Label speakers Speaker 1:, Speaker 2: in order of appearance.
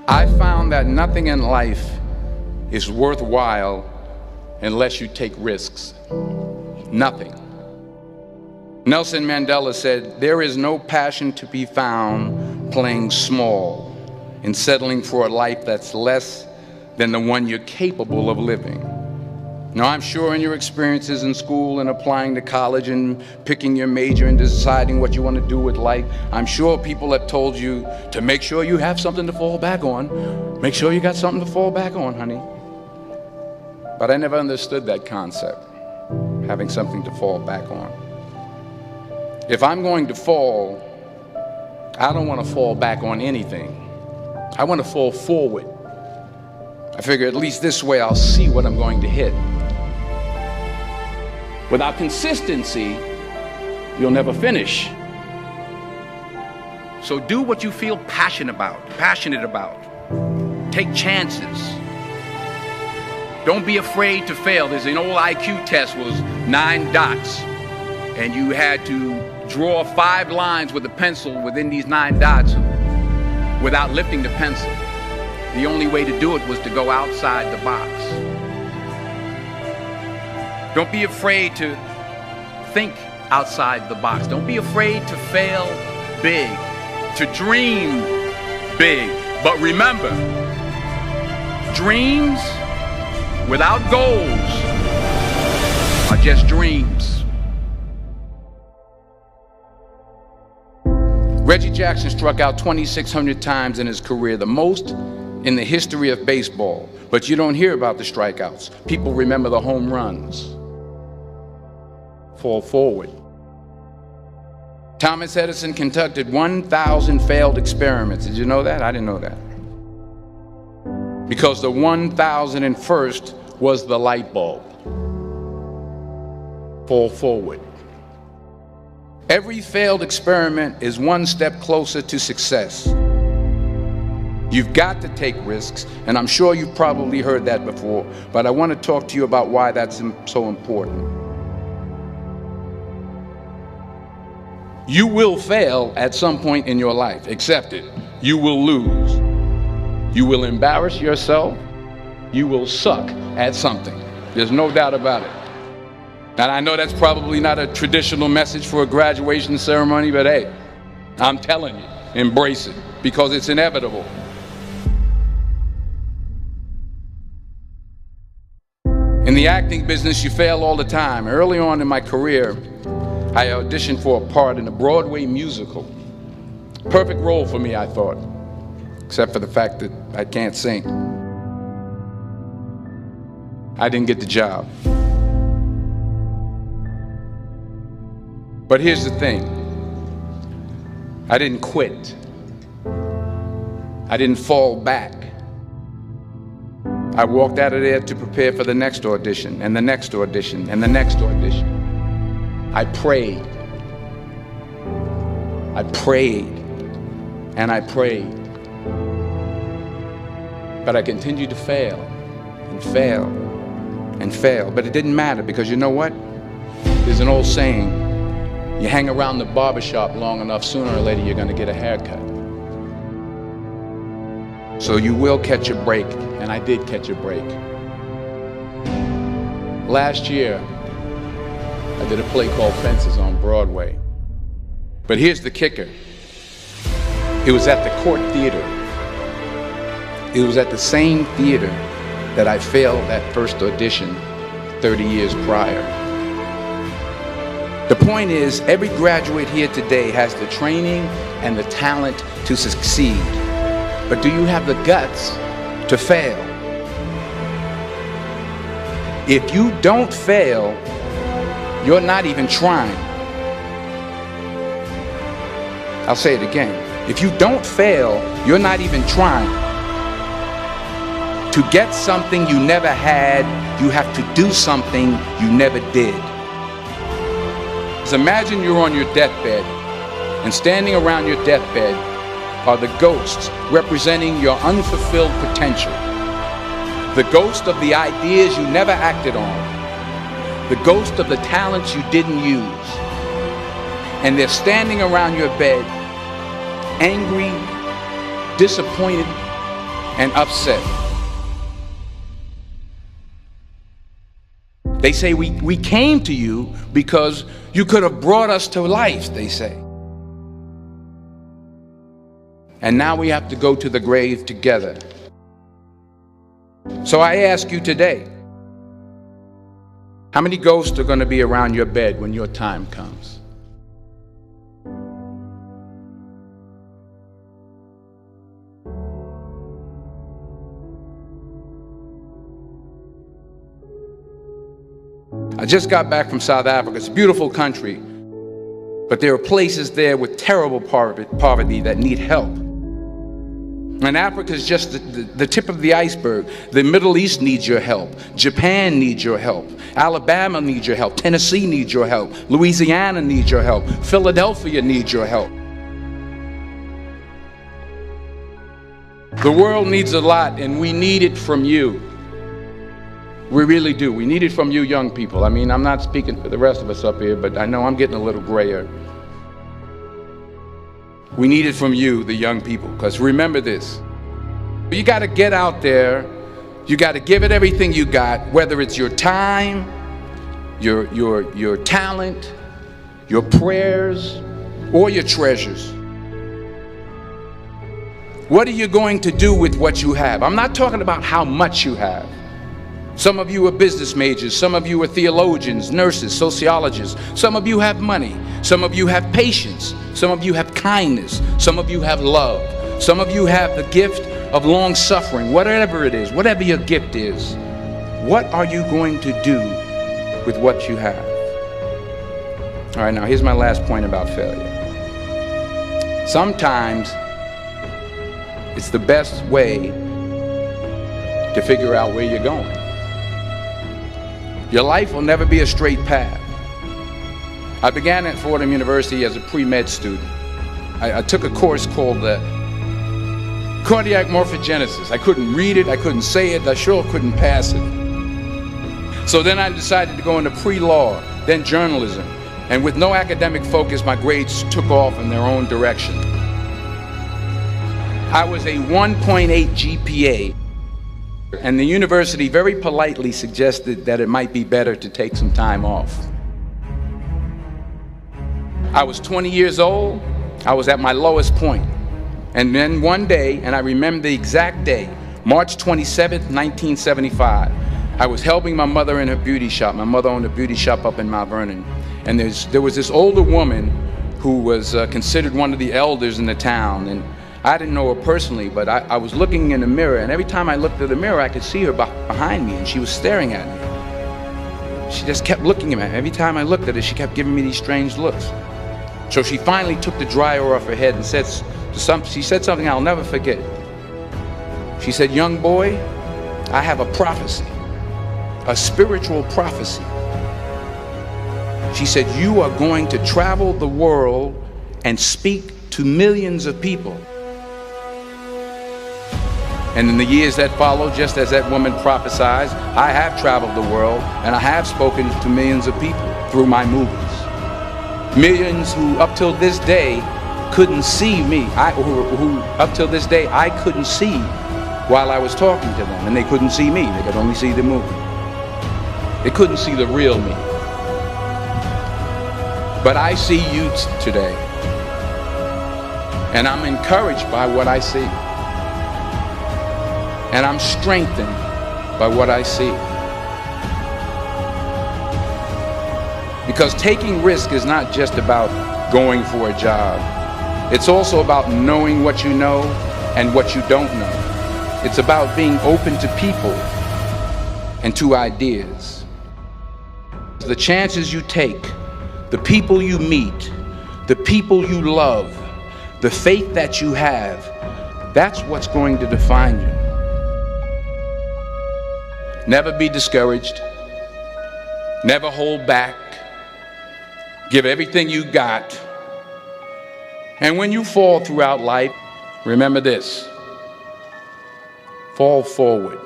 Speaker 1: I found that nothing in life is worthwhile unless you take risks. Nothing. Nelson Mandela said, "There is no passion to be found playing small and settling for a life that's less than the one you're capable of living." Now, I'm sure in your experiences in school and applying to college and picking your major and deciding what you want to do with life, I'm sure people have told you to make sure you have something to fall back on. Make sure you got something to fall back on, honey. But I never understood that concept, having something to fall back on. If I'm going to fall, I don't want to fall back on anything. I want to fall forward. I figure at least this way I'll see what I'm going to hit. Without consistency, you'll never finish. So do what you feel passionate about. Take chances. Don't be afraid to fail. There's an old IQ test was 9 dots, and you had to draw 5 lines with a pencil within these 9 dots without lifting the pencil. The only way to do it was to go outside the box. Don't be afraid to think outside the box. Don't be afraid to fail big, to dream big. But remember, dreams without goals are just dreams. Reggie Jackson struck out 2,600 times in his career, the most in the history of baseball. But you don't hear about the strikeouts. People remember the home runs. Fall forward. Thomas Edison conducted 1,000 failed experiments. Did you know that? I didn't know that. Because the 1,001st was the light bulb. Fall forward. Every failed experiment is one step closer to success. You've got to take risks, and I'm sure you've probably heard that before, but I want to talk to you about why that's so important. You will fail at some point in your life. Accept it. You will lose. You will embarrass yourself. You will suck at something. There's no doubt about it. And I know that's probably not a traditional message for a graduation ceremony, but hey, I'm telling you, embrace it, because it's inevitable. In the acting business, you fail all the time. Early on in my career, I auditioned for a part in a Broadway musical. Perfect role for me, I thought, except for the fact that I can't sing. I didn't get the job. But here's the thing. I didn't quit. I didn't fall back. I walked out of there to prepare for the next audition, and the next audition, and the next audition. I prayed. I prayed. And I prayed. But I continued to fail, and fail, and fail. But it didn't matter, because you know what? There's an old saying, you hang around the barbershop long enough, sooner or later you're going to get a haircut. So you will catch a break, and I did catch a break. Last year, I did a play called Fences on Broadway. But here's the kicker. It was at the Court Theater. It was at the same theater that I failed that first audition 30 years prior. The point is, every graduate here today has the training and the talent to succeed. But do you have the guts to fail? If you don't fail, you're not even trying. I'll say it again. If you don't fail, you're not even trying. To get something you never had, you have to do something you never did. Imagine you're on your deathbed, and standing around your deathbed are the ghosts representing your unfulfilled potential. The ghost of the ideas you never acted on. The ghost of the talents you didn't use. And they're standing around your bed, angry, disappointed, and upset. They say we came to you because you could have brought us to life, they say. And now we have to go to the grave together. So I ask you today, how many ghosts are going to be around your bed when your time comes? I just got back from South Africa. It's a beautiful country, but there are places there with terrible poverty that need help. And Africa is just the tip of the iceberg. The Middle East needs your help. Japan needs your help. Alabama needs your help. Tennessee needs your help. Louisiana needs your help. Philadelphia needs your help. The world needs a lot, and we need it from you. We really do. We need it from you young people. I mean, I'm not speaking for the rest of us up here, but I know I'm getting a little grayer. We need it from you, the young people, because remember this. You got to get out there. You got to give it everything you got, whether it's your time, your talent, your prayers, or your treasures. What are you going to do with what you have? I'm not talking about how much you have. Some of you are business majors, some of you are theologians, nurses, sociologists. Some of you have money, some of you have patience, some of you have kindness, some of you have love, some of you have the gift of long suffering. Whatever it is, whatever your gift is, what are you going to do with what you have? All right, now here's my last point about failure. Sometimes it's the best way to figure out where you're going. Your life will never be a straight path. I began at Fordham University as a pre-med student. I took a course called cardiac morphogenesis. I couldn't read it, I couldn't say it, I sure couldn't pass it. So then I decided to go into pre-law, then journalism. And with no academic focus, my grades took off in their own direction. I was a 1.8 GPA. And the university very politely suggested that it might be better to take some time off. I was 20 years old. I was at my lowest point. And then one day, and I remember the exact day, March 27th, 1975, I was helping my mother in her beauty shop. My mother owned a beauty shop up in Mount Vernon. And there was this older woman who was considered one of the elders in the town. And I didn't know her personally, but I was looking in the mirror, and every time I looked at the mirror, I could see her behind me, and she was staring at me. She just kept looking at me. Every time I looked at her, she kept giving me these strange looks. So she finally took the dryer off her head and she said something I'll never forget. She said, "Young boy, I have a prophecy, a spiritual prophecy." She said, "You are going to travel the world and speak to millions of people." And in the years that followed, just as that woman prophesied, I have traveled the world and I have spoken to millions of people through my movies. Millions who up till this day couldn't see me, who up till this day I couldn't see while I was talking to them, and they couldn't see me, they could only see the movie. They couldn't see the real me. But I see you today, and I'm encouraged by what I see. And I'm strengthened by what I see. Because taking risk is not just about going for a job. It's also about knowing what you know and what you don't know. It's about being open to people and to ideas. The chances you take, the people you meet, the people you love, the faith that you have, that's what's going to define you. Never be discouraged. Never hold back. Give everything you got. And when you fall throughout life, remember this: fall forward.